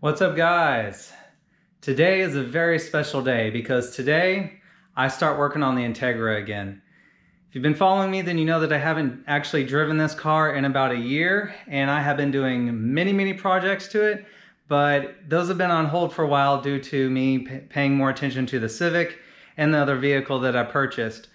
What's up, guys? Today is a very special day because today I start working on the Integra again. If you've been following me, then you know that I haven't actually driven this car in about a year, and I have been doing many projects to it, but those have been on hold for a while due to me paying more attention to the Civic and the other vehicle that I purchased.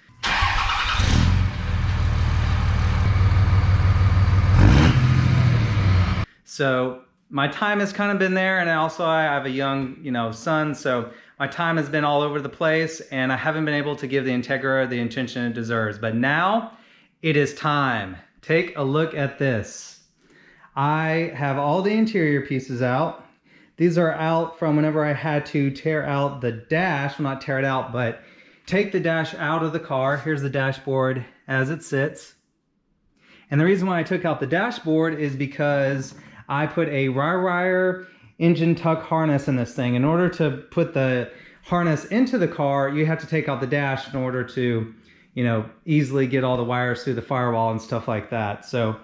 So my time has kind of been there, and also I have a young, son, so my time has been all over the place, and I haven't been able to give the Integra the attention it deserves. But now it is time. Take a look at this. I have all the interior pieces out. These are out from whenever I had to tear out the dash, well, not tear it out, but take the dash out of the car. Here's the dashboard as it sits. And the reason why I took out the dashboard is because I put a wire engine tuck harness in this thing. In order to put the harness into the car, you have to take out the dash in order to, easily get all the wires through the firewall and stuff like that. So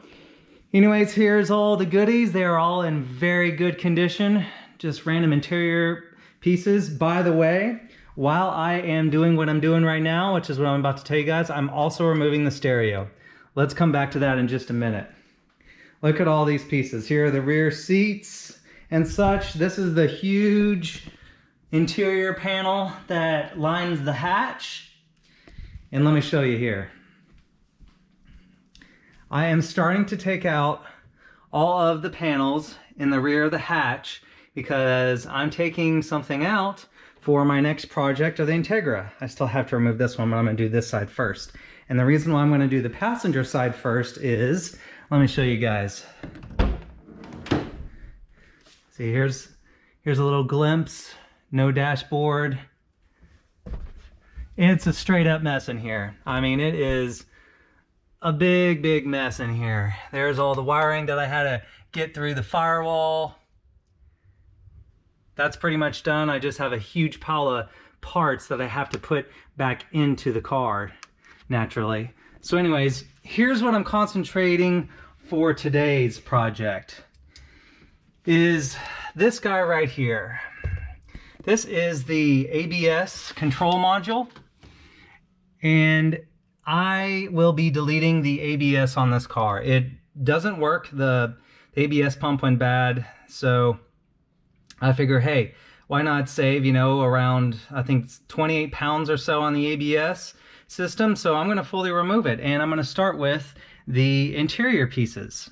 anyways, here's all the goodies. They are all in very good condition, just random interior pieces. By the way, while I am doing what I'm doing right now, which is what I'm about to tell you guys, I'm also removing the stereo. Let's come back to that in just a minute. Look at all these pieces. Here are the rear seats and such. This is the huge interior panel that lines the hatch. And let me show you here. I am starting to take out all of the panels in the rear of the hatch because I'm taking something out for my next project of the Integra. I still have to remove this one, but I'm going to do this side first. And the reason why I'm going to do the passenger side first is, let me show you guys. See, here's a little glimpse. No dashboard. It's a straight up mess in here. I mean, it is a big mess in here. There's all the wiring that I had to get through the firewall. That's pretty much done. I just have a huge pile of parts that I have to put back into the car, naturally. So anyways, here's what I'm concentrating for today's project. Is this guy right here. This is the ABS control module, and I will be deleting the ABS on this car. It doesn't work. The ABS pump went bad, so I figure, hey, why not save, around, I think 28 pounds or so on the ABS system. So I'm going to fully remove it, and I'm going to start with the interior pieces.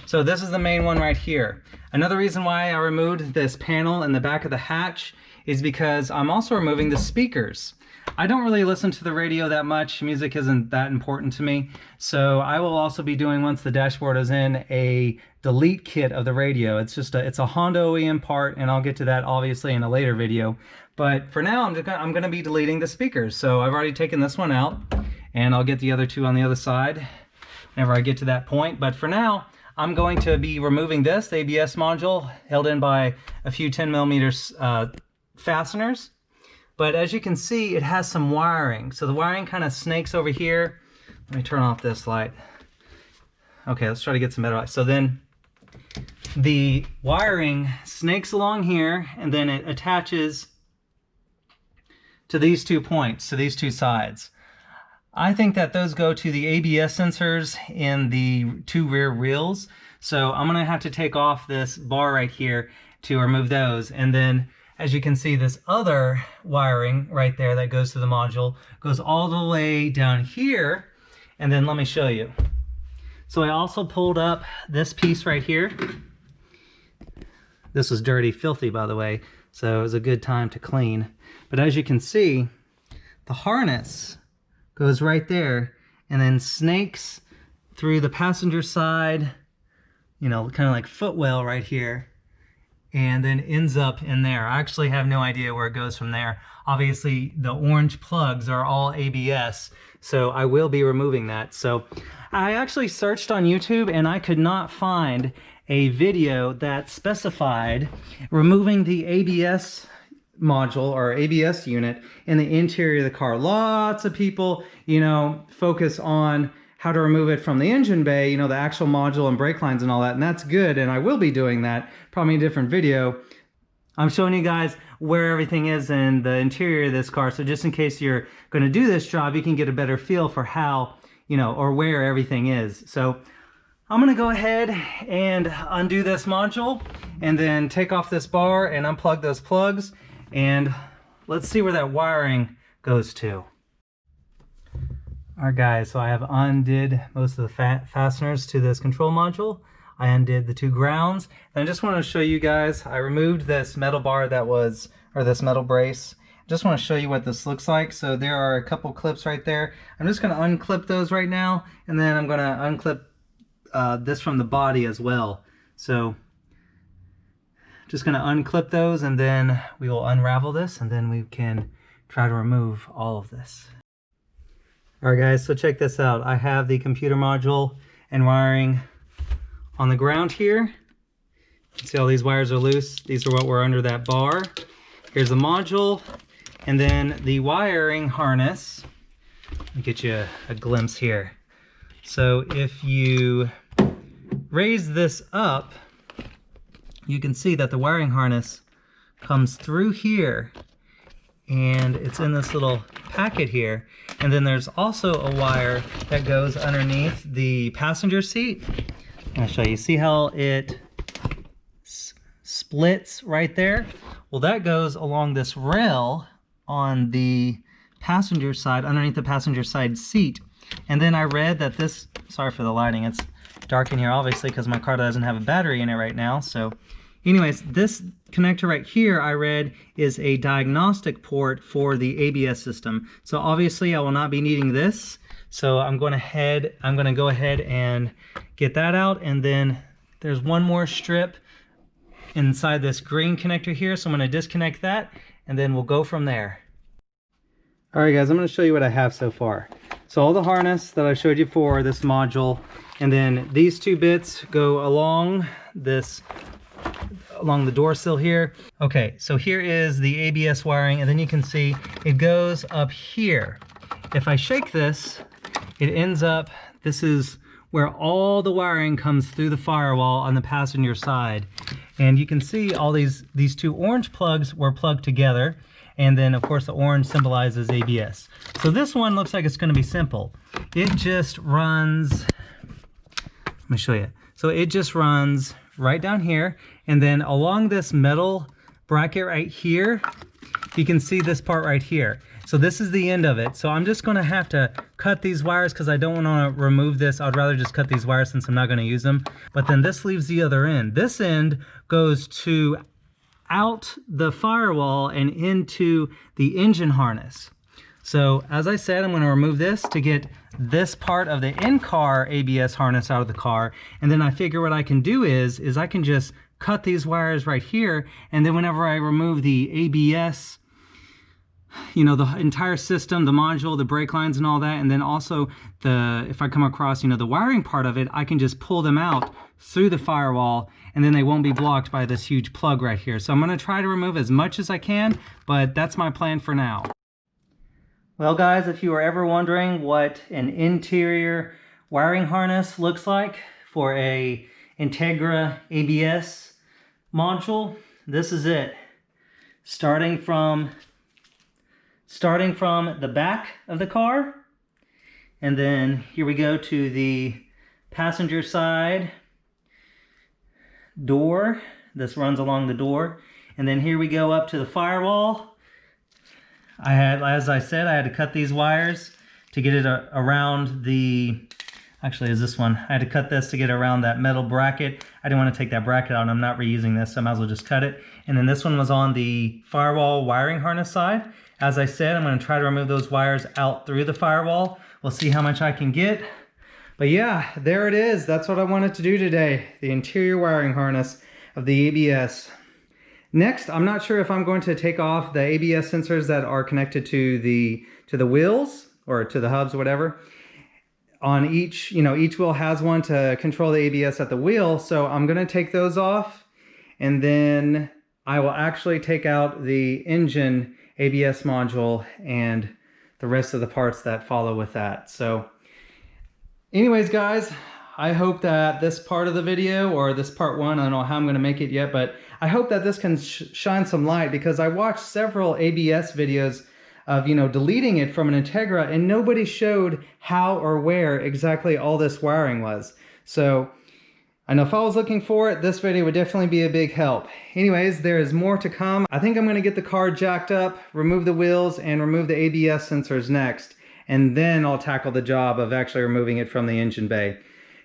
So this is the main one right here. Another reason why I removed this panel in the back of the hatch is because I'm also removing the speakers. I don't really listen to the radio that much. Music isn't that important to me. So I will also be doing, once the dashboard is in, a delete kit of the radio. It's a Honda OEM part, and I'll get to that obviously in a later video. But for now, I'm going to be deleting the speakers. So I've already taken this one out, and I'll get the other two on the other side whenever I get to that point. But for now, I'm going to be removing this, the ABS module, held in by a few 10mm fasteners. But as you can see, it has some wiring. So the wiring kind of snakes over here. Let me turn off this light. Okay, let's try to get some better light. So then the wiring snakes along here, and then it attaches to these 2 points, to these two sides. I think that those go to the ABS sensors in the 2 rear wheels. So I'm gonna have to take off this bar right here to remove those. And then, as you can see, this other wiring right there that goes to the module goes all the way down here. And then let me show you. So I also pulled up this piece right here. This was dirty, filthy, by the way, so it was a good time to clean. But as you can see, the harness goes right there and then snakes through the passenger side, kind of like footwell right here, and then ends up in there. I actually have no idea where it goes from there. Obviously, the orange plugs are all ABS, so I will be removing that. So I actually searched on YouTube, and I could not find a video that specified removing the ABS module or ABS unit in the interior of the car. Lots of people, focus on how to remove it from the engine bay, you know, the actual module and brake lines and all that, and that's good, and I will be doing that, probably in a different video. I'm showing you guys where everything is in the interior of this car, so just in case you're going to do this job, you can get a better feel for how, you know, or where everything is. So I'm going to go ahead and undo this module and then take off this bar and unplug those plugs, and let's see where that wiring goes to. Alright guys, so I have undid most of the fasteners to this control module. I undid the 2 grounds, and I just want to show you guys, I removed this metal bar that was, or this metal brace. I just want to show you what this looks like. So there are a couple clips right there. I'm just going to unclip those right now, and then I'm going to unclip this from the body as well. So just going to unclip those, and then we will unravel this, and then we can try to remove all of this. Alright guys, so check this out. I have the computer module and wiring on the ground here. You can see all these wires are loose. These are what were under that bar. Here's the module, and then the wiring harness. Let me get you a glimpse here. So if you raise this up, you can see that the wiring harness comes through here, and it's in this little packet here. And then there's also a wire that goes underneath the passenger seat. I'll show you. See how it splits right there? Well, that goes along this rail on the passenger side, underneath the passenger side seat. And then I read that this, sorry for the lighting, it's dark in here obviously because my car doesn't have a battery in it right now. So anyways, this connector right here, I read, is a diagnostic port for the ABS system. So obviously I will not be needing this. So I'm going to go ahead and get that out. And then there's one more strip inside this green connector here. So I'm going to disconnect that, and then we'll go from there. All right guys, I'm going to show you what I have so far. So all the harness that I showed you for this module, and then these 2 bits go along the door sill here. Okay, so here is the ABS wiring, and then you can see it goes up here. If I shake this, it ends up, this is where all the wiring comes through the firewall on the passenger side. And you can see all these 2 orange plugs were plugged together, and then of course the orange symbolizes ABS. So this one looks like it's going to be simple. It just runs, let me show you. So it just runs right down here, and then along this metal bracket right here, you can see this part right here. So this is the end of it. So I'm just going to have to cut these wires because I don't want to remove this. I'd rather just cut these wires since I'm not going to use them. But then this leaves the other end. This end goes to out the firewall and into the engine harness. So as I said, I'm going to remove this to get this part of the in-car ABS harness out of the car. And then I figure what I can do is I can just cut these wires right here. And then whenever I remove the ABS, you know, the entire system, the module, the brake lines and all that, and then also if I come across, you know, the wiring part of it, I can just pull them out through the firewall, and then they won't be blocked by this huge plug right here. So I'm going to try to remove as much as I can, but that's my plan for now. Well guys, if you were ever wondering what an interior wiring harness looks like for a Integra ABS module, this is it. Starting from the back of the car, and then here we go to the passenger side door. This runs along the door, and then here we go up to the firewall. As I said, I had to cut these wires to get it around the, actually is this one. I had to cut this to get around that metal bracket. I didn't want to take that bracket out, and I'm not reusing this, so I might as well just cut it. And then this one was on the firewall wiring harness side. As I said, I'm going to try to remove those wires out through the firewall. We'll see how much I can get. But yeah, there it is. That's what I wanted to do today. The interior wiring harness of the ABS. Next, I'm not sure if I'm going to take off the ABS sensors that are connected to the wheels or to the hubs, whatever. On each wheel has one to control the ABS at the wheel. So I'm going to take those off, and then I will actually take out the engine ABS module and the rest of the parts that follow with that. So Anyways, guys, I hope that this part of the video, or this part one, I don't know how I'm going to make it yet, but I hope that this can shine some light, because I watched several ABS videos of, you know, deleting it from an Integra, and nobody showed how or where exactly all this wiring was. So I know if I was looking for it, this video would definitely be a big help. Anyways, there is more to come. I think I'm going to get the car jacked up, remove the wheels, and remove the ABS sensors next. And then I'll tackle the job of actually removing it from the engine bay.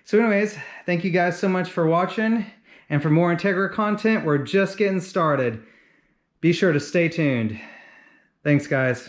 So anyways, thank you guys so much for watching. And for more Integra content, we're just getting started. Be sure to stay tuned. Thanks, guys.